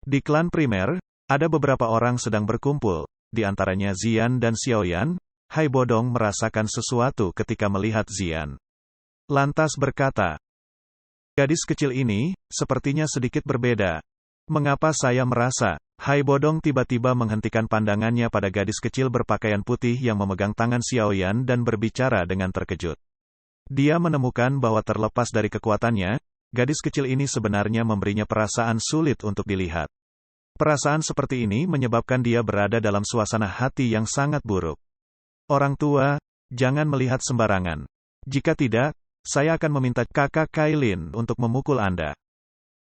Di klan primer, ada beberapa orang sedang berkumpul, di antaranya Zian dan Xiaoyan. Hai Bodong merasakan sesuatu ketika melihat Zian. Lantas berkata, gadis kecil ini, sepertinya sedikit berbeda. Mengapa saya merasa? Hai Bodong tiba-tiba menghentikan pandangannya pada gadis kecil berpakaian putih yang memegang tangan Xiaoyan dan berbicara dengan terkejut. Dia menemukan bahwa terlepas dari kekuatannya, gadis kecil ini sebenarnya memberinya perasaan sulit untuk dilihat. Perasaan seperti ini menyebabkan dia berada dalam suasana hati yang sangat buruk. Orang tua, jangan melihat sembarangan. Jika tidak, saya akan meminta kakak Kailin untuk memukul Anda.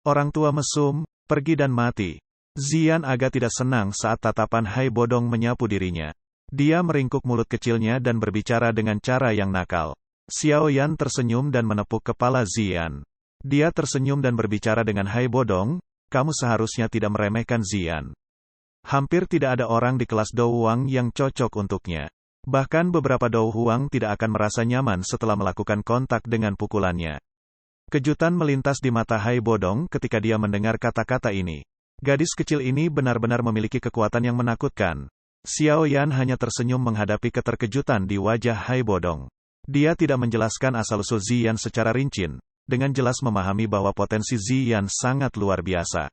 Orang tua mesum, pergi dan mati. Zian agak tidak senang saat tatapan Hai Bodong menyapu dirinya. Dia meringkuk mulut kecilnya dan berbicara dengan cara yang nakal. Xiaoyan tersenyum dan menepuk kepala Zian. Dia tersenyum dan berbicara dengan Hai Bodong, kamu seharusnya tidak meremehkan Zian. Hampir tidak ada orang di kelas Dou Huang yang cocok untuknya. Bahkan beberapa Dou Huang tidak akan merasa nyaman setelah melakukan kontak dengan pukulannya. Kejutan melintas di mata Hai Bodong ketika dia mendengar kata-kata ini. Gadis kecil ini benar-benar memiliki kekuatan yang menakutkan. Xiaoyan hanya tersenyum menghadapi keterkejutan di wajah Hai Bodong. Dia tidak menjelaskan asal-usul Zian secara rinci, dengan jelas memahami bahwa potensi Zian sangat luar biasa.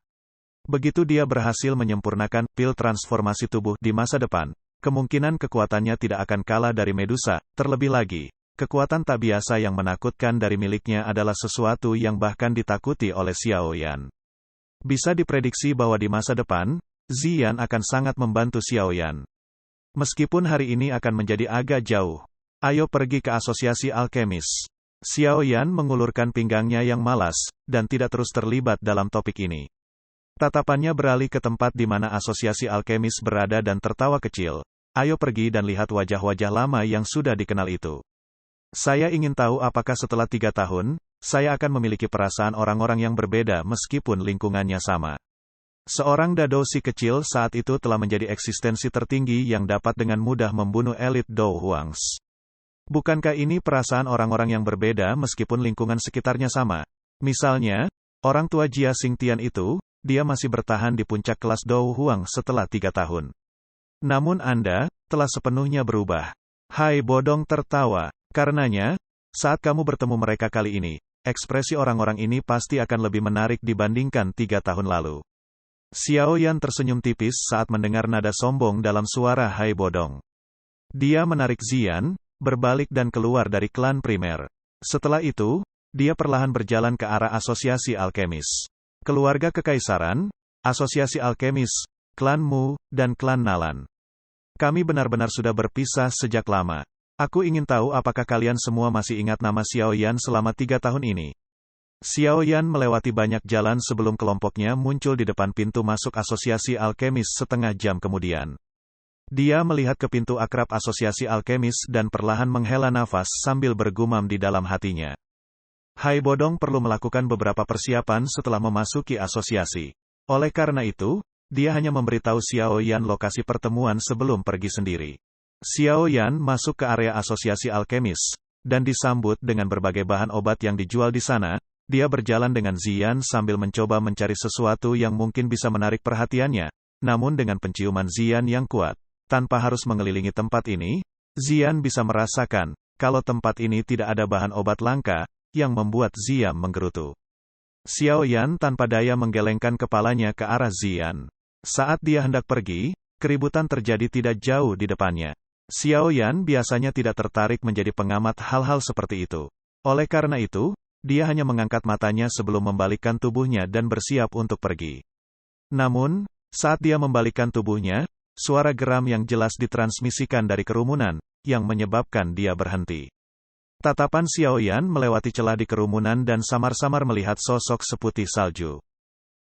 Begitu dia berhasil menyempurnakan pil transformasi tubuh di masa depan, kemungkinan kekuatannya tidak akan kalah dari Medusa. Terlebih lagi, kekuatan tak biasa yang menakutkan dari miliknya adalah sesuatu yang bahkan ditakuti oleh Xiaoyan. Bisa diprediksi bahwa di masa depan, Zian akan sangat membantu Xiaoyan. Meskipun hari ini akan menjadi agak jauh. Ayo pergi ke asosiasi alkemis. Xiaoyan mengulurkan pinggangnya yang malas, dan tidak terus terlibat dalam topik ini. Tatapannya beralih ke tempat di mana asosiasi alkemis berada dan tertawa kecil. Ayo pergi dan lihat wajah-wajah lama yang sudah dikenal itu. Saya ingin tahu apakah setelah 3 tahun, saya akan memiliki perasaan orang-orang yang berbeda meskipun lingkungannya sama. Seorang Dadoshi kecil saat itu telah menjadi eksistensi tertinggi yang dapat dengan mudah membunuh elit Dou Huangs. Bukankah ini perasaan orang-orang yang berbeda meskipun lingkungan sekitarnya sama? Misalnya, orang tua Jia Xingtian itu, dia masih bertahan di puncak kelas Dou Huang setelah 3 tahun. Namun Anda, telah sepenuhnya berubah. Hai Bodong tertawa. Karenanya, saat kamu bertemu mereka kali ini, ekspresi orang-orang ini pasti akan lebih menarik dibandingkan 3 tahun lalu. Xiaoyan tersenyum tipis saat mendengar nada sombong dalam suara Hai Bodong. Dia menarik Zian, berbalik dan keluar dari klan primer. Setelah itu, dia perlahan berjalan ke arah asosiasi alkemis. Keluarga kekaisaran, asosiasi alkemis, klan Mu, dan klan Nalan. Kami benar-benar sudah berpisah sejak lama. Aku ingin tahu apakah kalian semua masih ingat nama Xiaoyan selama 3 tahun ini. Xiaoyan melewati banyak jalan sebelum kelompoknya muncul di depan pintu masuk asosiasi alkemis setengah jam kemudian. Dia melihat ke pintu akrab asosiasi alkemis dan perlahan menghela nafas sambil bergumam di dalam hatinya. Hai Bodong perlu melakukan beberapa persiapan setelah memasuki asosiasi. Oleh karena itu, dia hanya memberitahu Xiaoyan lokasi pertemuan sebelum pergi sendiri. Xiaoyan masuk ke area asosiasi alkemis, dan disambut dengan berbagai bahan obat yang dijual di sana. Dia berjalan dengan Zian sambil mencoba mencari sesuatu yang mungkin bisa menarik perhatiannya, namun dengan penciuman Zian yang kuat, tanpa harus mengelilingi tempat ini, Zian bisa merasakan, kalau tempat ini tidak ada bahan obat langka, yang membuat Zian menggerutu. Xiaoyan tanpa daya menggelengkan kepalanya ke arah Zian. Saat dia hendak pergi, keributan terjadi tidak jauh di depannya. Xiaoyan biasanya tidak tertarik menjadi pengamat hal-hal seperti itu. Oleh karena itu, dia hanya mengangkat matanya sebelum membalikkan tubuhnya dan bersiap untuk pergi. Namun, saat dia membalikkan tubuhnya, suara geram yang jelas ditransmisikan dari kerumunan, yang menyebabkan dia berhenti. Tatapan Xiaoyan melewati celah di kerumunan dan samar-samar melihat sosok seputih salju.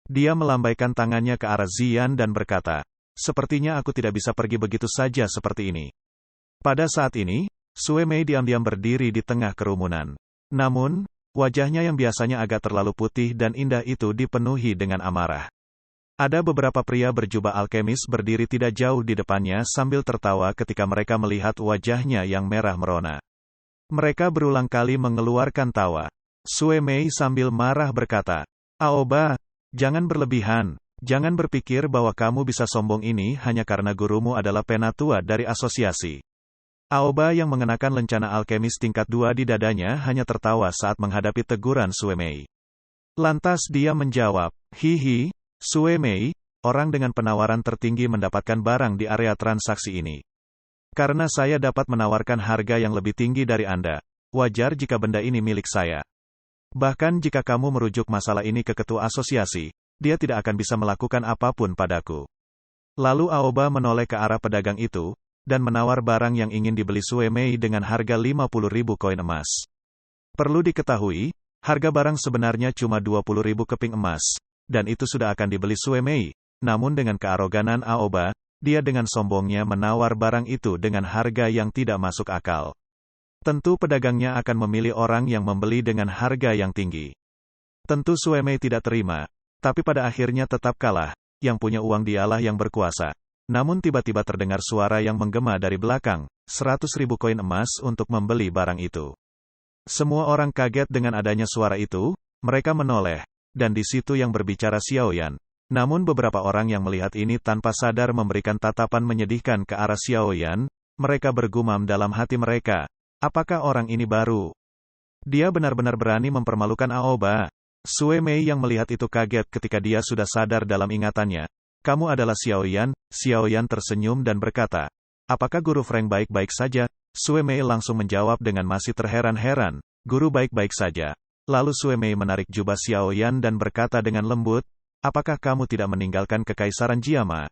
Dia melambaikan tangannya ke arah Zian dan berkata, sepertinya aku tidak bisa pergi begitu saja seperti ini. Pada saat ini, Sue Mei diam-diam berdiri di tengah kerumunan. Namun, wajahnya yang biasanya agak terlalu putih dan indah itu dipenuhi dengan amarah. Ada beberapa pria berjubah alkemis berdiri tidak jauh di depannya sambil tertawa ketika mereka melihat wajahnya yang merah merona. Mereka berulang kali mengeluarkan tawa. Sue Mei sambil marah berkata, Aoba, jangan berlebihan, Jangan berpikir bahwa kamu bisa sombong ini hanya karena gurumu adalah penatua dari asosiasi. Aoba yang mengenakan lencana alkemis tingkat 2 di dadanya hanya tertawa saat menghadapi teguran Sue Mei. Lantas dia menjawab, "Hihi, Sue Mei, orang dengan penawaran tertinggi mendapatkan barang di area transaksi ini. Karena saya dapat menawarkan harga yang lebih tinggi dari Anda, wajar jika benda ini milik saya. Bahkan jika kamu merujuk masalah ini ke ketua asosiasi, dia tidak akan bisa melakukan apapun padaku." Lalu Aoba menoleh ke arah pedagang itu, dan menawar barang yang ingin dibeli Sue Mei dengan harga 50.000 koin emas. Perlu diketahui, harga barang sebenarnya cuma 20.000 keping emas, dan itu sudah akan dibeli Sue Mei. Namun dengan kearoganan Aoba, dia dengan sombongnya menawar barang itu dengan harga yang tidak masuk akal. Tentu pedagangnya akan memilih orang yang membeli dengan harga yang tinggi. Tentu Sue Mei tidak terima, tapi pada akhirnya tetap kalah. Yang punya uang dialah yang berkuasa. Namun tiba-tiba terdengar suara yang menggema dari belakang, 100.000 koin emas untuk membeli barang itu. Semua orang kaget dengan adanya suara itu, mereka menoleh, dan di situ yang berbicara Xiaoyan. Namun beberapa orang yang melihat ini tanpa sadar memberikan tatapan menyedihkan ke arah Xiaoyan, mereka bergumam dalam hati mereka, apakah orang ini baru? Dia benar-benar berani mempermalukan Aoba. Sue Mei yang melihat itu kaget ketika dia sudah sadar dalam ingatannya. Kamu adalah Xiaoyan. Xiaoyan tersenyum dan berkata, apakah Guru Frank baik-baik saja? Sue Mei langsung menjawab dengan masih terheran-heran, Guru baik-baik saja. Lalu Sue Mei menarik jubah Xiaoyan dan berkata dengan lembut, apakah kamu tidak meninggalkan kekaisaran Jiama?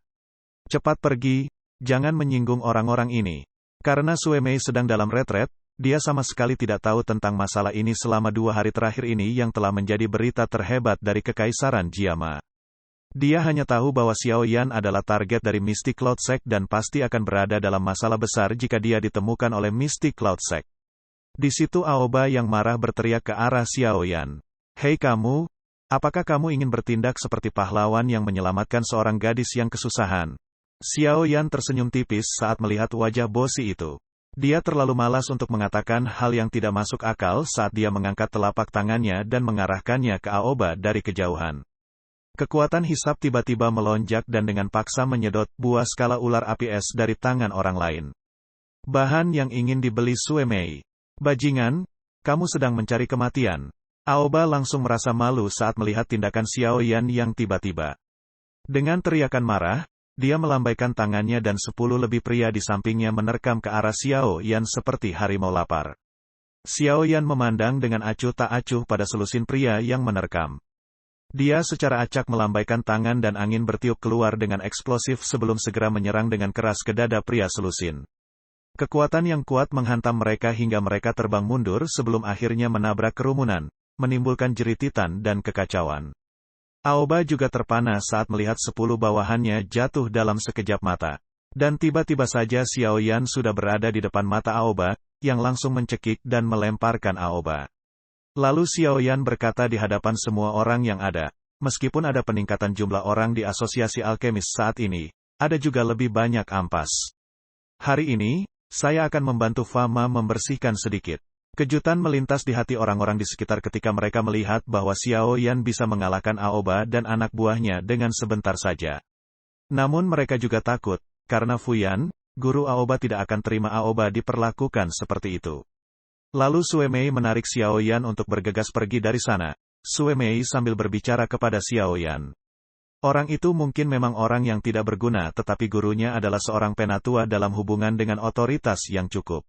Cepat pergi, jangan menyinggung orang-orang ini. Karena Sue Mei sedang dalam retret, dia sama sekali tidak tahu tentang masalah ini selama 2 hari terakhir ini yang telah menjadi berita terhebat dari kekaisaran Jiama. Dia hanya tahu bahwa Xiaoyan adalah target dari Mystic Cloud Sect dan pasti akan berada dalam masalah besar jika dia ditemukan oleh Mystic Cloud Sect. Di situ Aoba yang marah berteriak ke arah Xiaoyan. Hei kamu, apakah kamu ingin bertindak seperti pahlawan yang menyelamatkan seorang gadis yang kesusahan? Xiaoyan tersenyum tipis saat melihat wajah bosi itu. Dia terlalu malas untuk mengatakan hal yang tidak masuk akal saat dia mengangkat telapak tangannya dan mengarahkannya ke Aoba dari kejauhan. Kekuatan hisap tiba-tiba melonjak dan dengan paksa menyedot buah skala ular api es dari tangan orang lain. Bahan yang ingin dibeli Sue Mei. Bajingan, kamu sedang mencari kematian. Aoba langsung merasa malu saat melihat tindakan Xiaoyan yang tiba-tiba. Dengan teriakan marah, dia melambaikan tangannya dan 10 lebih pria di sampingnya menerkam ke arah Xiaoyan seperti harimau lapar. Xiaoyan memandang dengan acuh tak acuh pada selusin pria yang menerkam. Dia secara acak melambaikan tangan dan angin bertiup keluar dengan eksplosif sebelum segera menyerang dengan keras ke dada pria selusin. Kekuatan yang kuat menghantam mereka hingga mereka terbang mundur sebelum akhirnya menabrak kerumunan, menimbulkan jerititan dan kekacauan. Aoba juga terpana saat melihat 10 bawahannya jatuh dalam sekejap mata. Dan tiba-tiba saja Xiaoyan sudah berada di depan mata Aoba, yang langsung mencekik dan melemparkan Aoba. Lalu Xiaoyan berkata di hadapan semua orang yang ada, meskipun ada peningkatan jumlah orang di asosiasi alkemis saat ini, ada juga lebih banyak ampas. Hari ini, saya akan membantu Fama membersihkan sedikit. Kejutan melintas di hati orang-orang di sekitar ketika mereka melihat bahwa Xiaoyan bisa mengalahkan Aoba dan anak buahnya dengan sebentar saja. Namun mereka juga takut, karena Fuyan, guru Aoba tidak akan terima Aoba diperlakukan seperti itu. Lalu Sue Mei menarik Xiaoyan untuk bergegas pergi dari sana. Sue Mei sambil berbicara kepada Xiaoyan. Orang itu mungkin memang orang yang tidak berguna tetapi gurunya adalah seorang penatua dalam hubungan dengan otoritas yang cukup.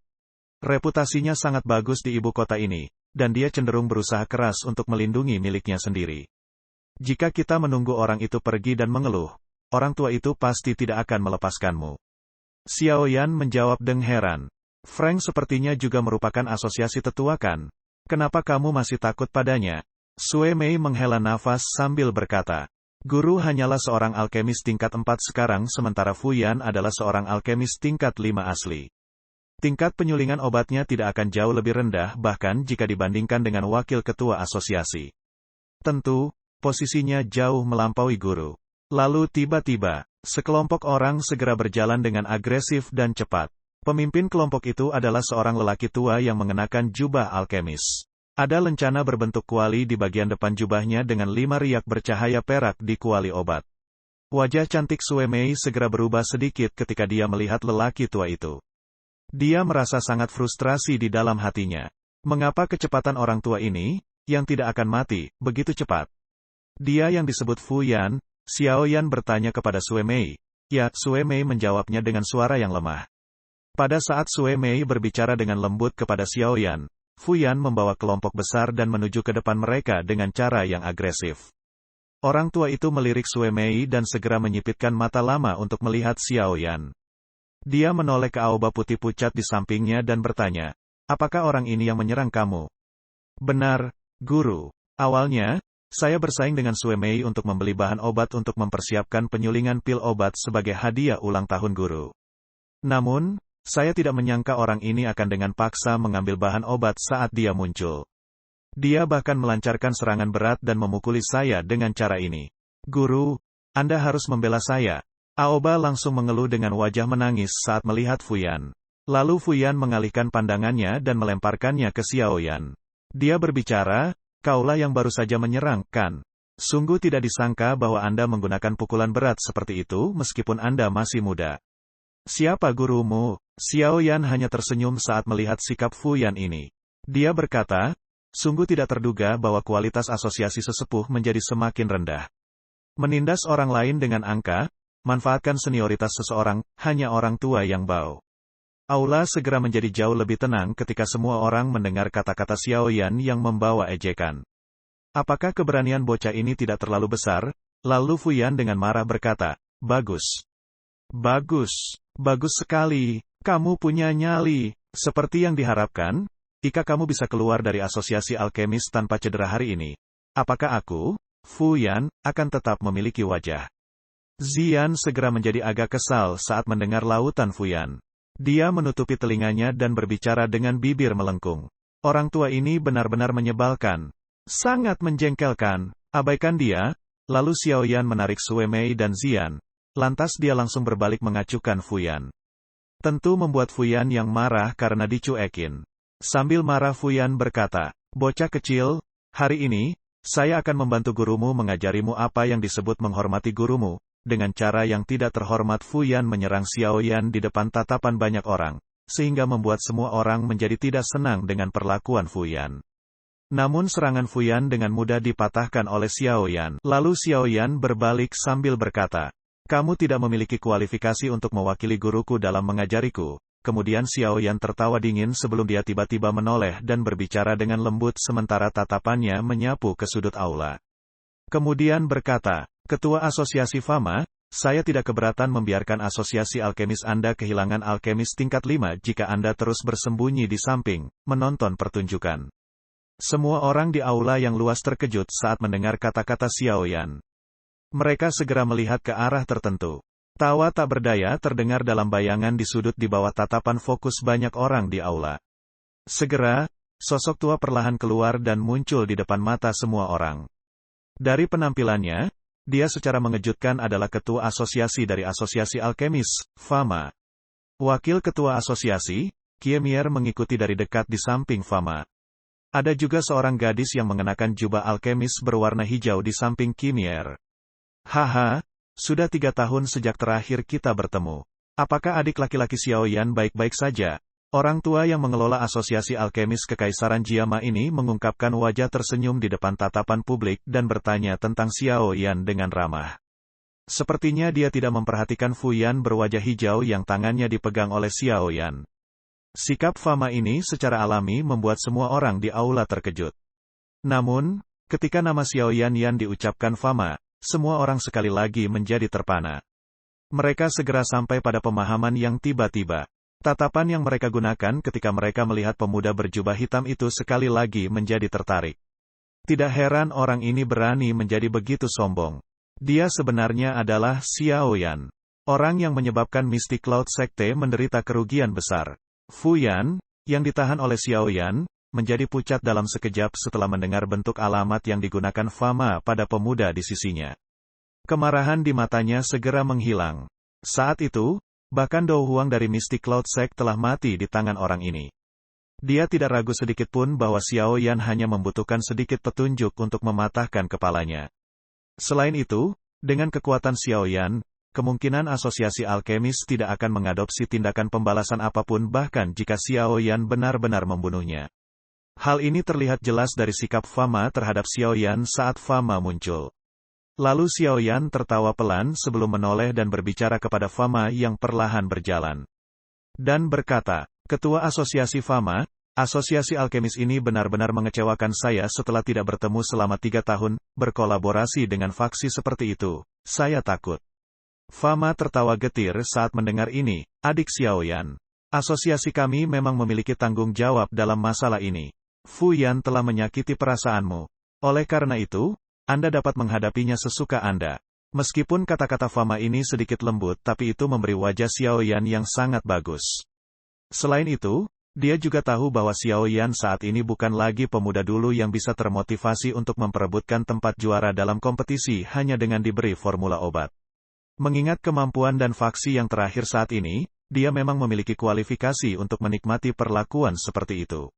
Reputasinya sangat bagus di ibu kota ini, dan dia cenderung berusaha keras untuk melindungi miliknya sendiri. Jika kita menunggu orang itu pergi dan mengeluh, orang tua itu pasti tidak akan melepaskanmu. Xiaoyan menjawab dengan heran. Frank sepertinya juga merupakan asosiasi tetua kan? Kenapa kamu masih takut padanya? Sue Mei menghela nafas sambil berkata, guru hanyalah seorang alkemis tingkat 4 sekarang sementara Fuyan adalah seorang alkemis tingkat 5 asli. Tingkat penyulingan obatnya tidak akan jauh lebih rendah bahkan jika dibandingkan dengan wakil ketua asosiasi. Tentu, posisinya jauh melampaui guru. Lalu tiba-tiba, sekelompok orang segera berjalan dengan agresif dan cepat. Pemimpin kelompok itu adalah seorang lelaki tua yang mengenakan jubah alkemis. Ada lencana berbentuk kuali di bagian depan jubahnya dengan 5 riak bercahaya perak di kuali obat. Wajah cantik Sue Mei segera berubah sedikit ketika dia melihat lelaki tua itu. Dia merasa sangat frustrasi di dalam hatinya. Mengapa kecepatan orang tua ini, yang tidak akan mati, begitu cepat? Dia yang disebut Fu Yan, Xiao Yan bertanya kepada Sue Mei. Ya, Sue Mei menjawabnya dengan suara yang lemah. Pada saat Sue Mei berbicara dengan lembut kepada Xiao Yan, Fu Yan membawa kelompok besar dan menuju ke depan mereka dengan cara yang agresif. Orang tua itu melirik Sue Mei dan segera menyipitkan mata lama untuk melihat Xiao Yan. Dia menoleh ke Aoba putih pucat di sampingnya dan bertanya, apakah orang ini yang menyerang kamu? Benar, Guru. Awalnya, saya bersaing dengan Sue Mei untuk membeli bahan obat untuk mempersiapkan penyulingan pil obat sebagai hadiah ulang tahun Guru. Namun, saya tidak menyangka orang ini akan dengan paksa mengambil bahan obat saat dia muncul. Dia bahkan melancarkan serangan berat dan memukuli saya dengan cara ini. Guru, Anda harus membela saya. Aoba langsung mengeluh dengan wajah menangis saat melihat Fu Yan. Lalu Fu Yan mengalihkan pandangannya dan melemparkannya ke Xiao Yan. Dia berbicara, kaulah yang baru saja menyerang, kan? Sungguh tidak disangka bahwa Anda menggunakan pukulan berat seperti itu meskipun Anda masih muda. Siapa gurumu? Xiao Yan hanya tersenyum saat melihat sikap Fu Yan ini. Dia berkata, sungguh tidak terduga bahwa kualitas asosiasi sesepuh menjadi semakin rendah. Menindas orang lain dengan angka, manfaatkan senioritas seseorang, hanya orang tua yang bau. Aula segera menjadi jauh lebih tenang ketika semua orang mendengar kata-kata Xiao Yan yang membawa ejekan. Apakah keberanian bocah ini tidak terlalu besar? Lalu Fu Yan dengan marah berkata, bagus. Bagus. Bagus sekali. Kamu punya nyali. Seperti yang diharapkan, jika kamu bisa keluar dari asosiasi alkemis tanpa cedera hari ini, apakah aku, Fu Yan, akan tetap memiliki wajah? Zian segera menjadi agak kesal saat mendengar lautan Fu Yan. Dia menutupi telinganya dan berbicara dengan bibir melengkung. Orang tua ini benar-benar menyebalkan. Sangat menjengkelkan. Abaikan dia. Lalu Xiao Yan menarik Sue Mei dan Zian. Lantas dia langsung berbalik mengacuhkan Fu Yan. Tentu membuat Fu Yan yang marah karena dicuekin. Sambil marah Fu Yan berkata, bocah kecil, hari ini, saya akan membantu gurumu mengajarimu apa yang disebut menghormati gurumu. Dengan cara yang tidak terhormat Fu Yan menyerang Xiao Yan di depan tatapan banyak orang, sehingga membuat semua orang menjadi tidak senang dengan perlakuan Fu Yan. Namun serangan Fu Yan dengan mudah dipatahkan oleh Xiao Yan. Lalu Xiao Yan berbalik sambil berkata, kamu tidak memiliki kualifikasi untuk mewakili guruku dalam mengajariku. Kemudian Xiao Yan tertawa dingin sebelum dia tiba-tiba menoleh dan berbicara dengan lembut sementara tatapannya menyapu ke sudut aula. Kemudian berkata, Ketua Asosiasi Fama, saya tidak keberatan membiarkan asosiasi alkemis Anda kehilangan alkemis tingkat 5 jika Anda terus bersembunyi di samping, menonton pertunjukan. Semua orang di aula yang luas terkejut saat mendengar kata-kata Xiao Yan. Mereka segera melihat ke arah tertentu. Tawa tak berdaya terdengar dalam bayangan di sudut di bawah tatapan fokus banyak orang di aula. Segera, sosok tua perlahan keluar dan muncul di depan mata semua orang. Dari penampilannya, dia secara mengejutkan adalah ketua asosiasi dari Asosiasi Alkemis, Fama. Wakil ketua asosiasi, Kiemier mengikuti dari dekat di samping Fama. Ada juga seorang gadis yang mengenakan jubah alkemis berwarna hijau di samping Kiemier. Haha, sudah 3 tahun sejak terakhir kita bertemu. Apakah adik laki-laki Xiao Yan baik-baik saja? Orang tua yang mengelola Asosiasi Alkemis Kekaisaran Jiama ini mengungkapkan wajah tersenyum di depan tatapan publik dan bertanya tentang Xiao Yan dengan ramah. Sepertinya dia tidak memperhatikan Fu Yan berwajah hijau yang tangannya dipegang oleh Xiao Yan. Sikap Fama ini secara alami membuat semua orang di aula terkejut. Namun, ketika nama Xiao Yan diucapkan Fama, semua orang sekali lagi menjadi terpana. Mereka segera sampai pada pemahaman yang tiba-tiba. Tatapan yang mereka gunakan ketika mereka melihat pemuda berjubah hitam itu sekali lagi menjadi tertarik. Tidak heran orang ini berani menjadi begitu sombong. Dia sebenarnya adalah Xiao Yan. Orang yang menyebabkan Mystic Cloud Sekte menderita kerugian besar. Fu Yan, yang ditahan oleh Xiao Yan, menjadi pucat dalam sekejap setelah mendengar bentuk alamat yang digunakan Fama pada pemuda di sisinya. Kemarahan di matanya segera menghilang. Saat itu, bahkan Dou Huang dari Mystic Cloud Sect telah mati di tangan orang ini. Dia tidak ragu sedikit pun bahwa Xiao Yan hanya membutuhkan sedikit petunjuk untuk mematahkan kepalanya. Selain itu, Dengan kekuatan Xiaoyan, kemungkinan asosiasi alkemis tidak akan mengadopsi tindakan pembalasan apapun bahkan jika Xiaoyan benar-benar membunuhnya. Hal ini terlihat jelas dari sikap Fama terhadap Xiaoyan saat Fama muncul. Lalu Xiaoyan tertawa pelan sebelum menoleh dan berbicara kepada Fama yang perlahan berjalan. Dan berkata, "Ketua Asosiasi Fama, asosiasi alkemis ini benar-benar mengecewakan saya setelah tidak bertemu selama 3 tahun, berkolaborasi dengan faksi seperti itu. Saya takut." Fama tertawa getir saat mendengar ini, "Adik Xiaoyan. Asosiasi kami memang memiliki tanggung jawab dalam masalah ini. Fu Yan telah menyakiti perasaanmu. Oleh karena itu, Anda dapat menghadapinya sesuka Anda." Meskipun kata-kata Fama ini sedikit lembut tapi itu memberi wajah Xiaoyan yang sangat bagus. Selain itu, dia juga tahu bahwa Xiaoyan saat ini bukan lagi pemuda dulu yang bisa termotivasi untuk memperebutkan tempat juara dalam kompetisi hanya dengan diberi formula obat. Mengingat kemampuan dan faksi yang terakhir saat ini, dia memang memiliki kualifikasi untuk menikmati perlakuan seperti itu.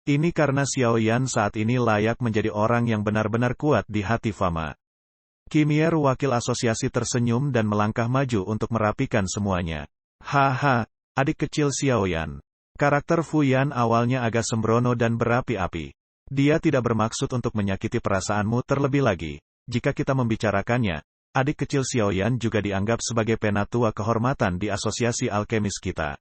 Ini karena Xiaoyan saat ini layak menjadi orang yang benar-benar kuat di hati Fama. Kimier wakil asosiasi tersenyum dan melangkah maju untuk merapikan semuanya. "Haha, adik kecil Xiaoyan. Karakter Fu Yan awalnya agak sembrono dan berapi-api. Dia tidak bermaksud untuk menyakiti perasaanmu terlebih lagi. Jika kita membicarakannya, adik kecil Xiaoyan juga dianggap sebagai penatua kehormatan di asosiasi alkemis kita.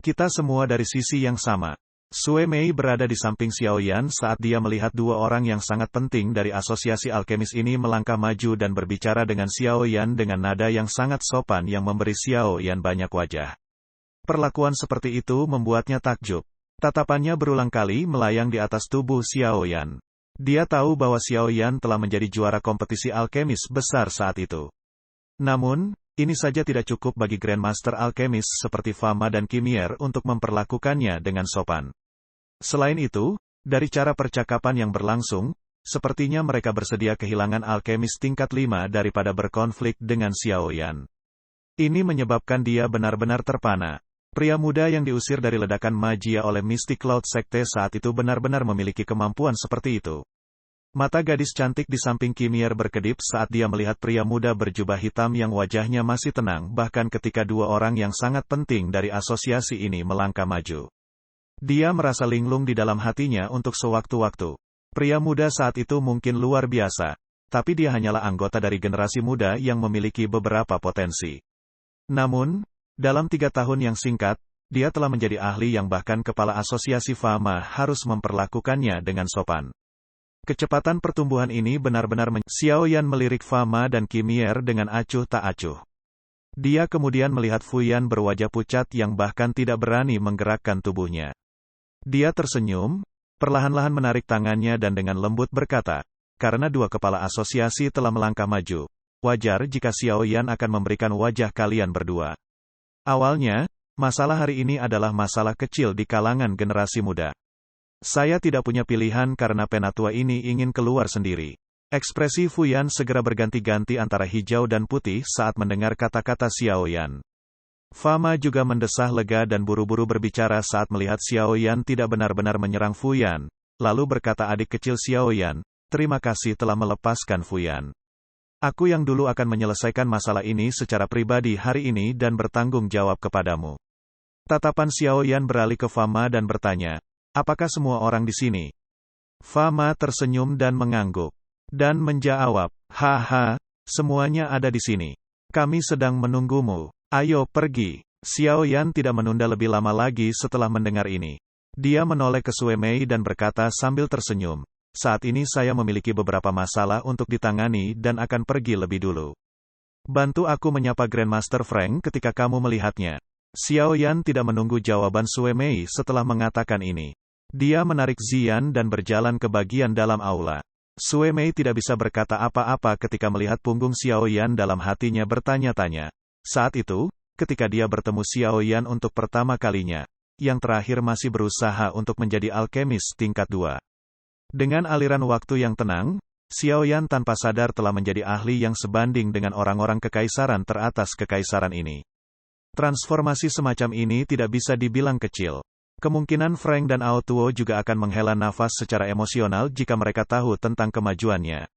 Kita semua dari sisi yang sama." Sue Mei berada di samping Xiaoyan saat dia melihat dua orang yang sangat penting dari asosiasi alkemis ini melangkah maju dan berbicara dengan Xiaoyan dengan nada yang sangat sopan yang memberi Xiaoyan banyak wajah. Perlakuan seperti itu membuatnya takjub. Tatapannya berulang kali melayang di atas tubuh Xiaoyan. Dia tahu bahwa Xiaoyan telah menjadi juara kompetisi alkemis besar saat itu. Namun, ini saja tidak cukup bagi Grandmaster alkemis seperti Fama dan Kimier untuk memperlakukannya dengan sopan. Selain itu, dari cara percakapan yang berlangsung, sepertinya mereka bersedia kehilangan alkemis tingkat 5 daripada berkonflik dengan Xiaoyan. Ini menyebabkan dia benar-benar terpana. Pria muda yang diusir dari ledakan magia oleh Mystic Cloud Sekte saat itu benar-benar memiliki kemampuan seperti itu. Mata gadis cantik di samping Kimier berkedip saat dia melihat pria muda berjubah hitam yang wajahnya masih tenang bahkan ketika dua orang yang sangat penting dari asosiasi ini melangkah maju. Dia merasa linglung di dalam hatinya untuk sewaktu-waktu. Pria muda saat itu mungkin luar biasa, tapi dia hanyalah anggota dari generasi muda yang memiliki beberapa potensi. Namun, dalam 3 tahun yang singkat, dia telah menjadi ahli yang bahkan kepala asosiasi Fama harus memperlakukannya dengan sopan. Kecepatan pertumbuhan ini benar-benar Xiaoyan melirik Fama dan Kimier dengan acuh tak acuh. Dia kemudian melihat Fu Yan berwajah pucat yang bahkan tidak berani menggerakkan tubuhnya. Dia tersenyum, perlahan-lahan menarik tangannya dan dengan lembut berkata, "Karena dua kepala asosiasi telah melangkah maju, wajar jika Xiaoyan akan memberikan wajah kalian berdua. Awalnya, masalah hari ini adalah masalah kecil di kalangan generasi muda. Saya tidak punya pilihan karena penatua ini ingin keluar sendiri." Ekspresi Fu Yan segera berganti-ganti antara hijau dan putih saat mendengar kata-kata Xiaoyan. Fama juga mendesah lega dan buru-buru berbicara saat melihat Xiaoyan tidak benar-benar menyerang Fu Yan, lalu berkata, "Adik kecil Xiaoyan, terima kasih telah melepaskan Fu Yan. Aku yang dulu akan menyelesaikan masalah ini secara pribadi hari ini dan bertanggung jawab kepadamu." Tatapan Xiaoyan beralih ke Fama dan bertanya, "Apakah semua orang di sini?" Fama tersenyum dan mengangguk. Dan menjawab, "Haha, semuanya ada di sini. Kami sedang menunggumu. Ayo pergi." Xiaoyan tidak menunda lebih lama lagi setelah mendengar ini. Dia menoleh ke Sue Mei dan berkata sambil tersenyum, "Saat ini saya memiliki beberapa masalah untuk ditangani dan akan pergi lebih dulu. Bantu aku menyapa Grandmaster Frank ketika kamu melihatnya." Xiaoyan tidak menunggu jawaban Sue Mei setelah mengatakan ini. Dia menarik Zian dan berjalan ke bagian dalam aula. Sue Mei tidak bisa berkata apa-apa ketika melihat punggung Xiaoyan dalam hatinya bertanya-tanya. Saat itu, ketika dia bertemu Xiaoyan untuk pertama kalinya, yang terakhir masih berusaha untuk menjadi alkemis tingkat 2. Dengan aliran waktu yang tenang, Xiaoyan tanpa sadar telah menjadi ahli yang sebanding dengan orang-orang kekaisaran teratas kekaisaran ini. Transformasi semacam ini tidak bisa dibilang kecil. Kemungkinan Frank dan Ao Tuo juga akan menghela nafas secara emosional jika mereka tahu tentang kemajuannya.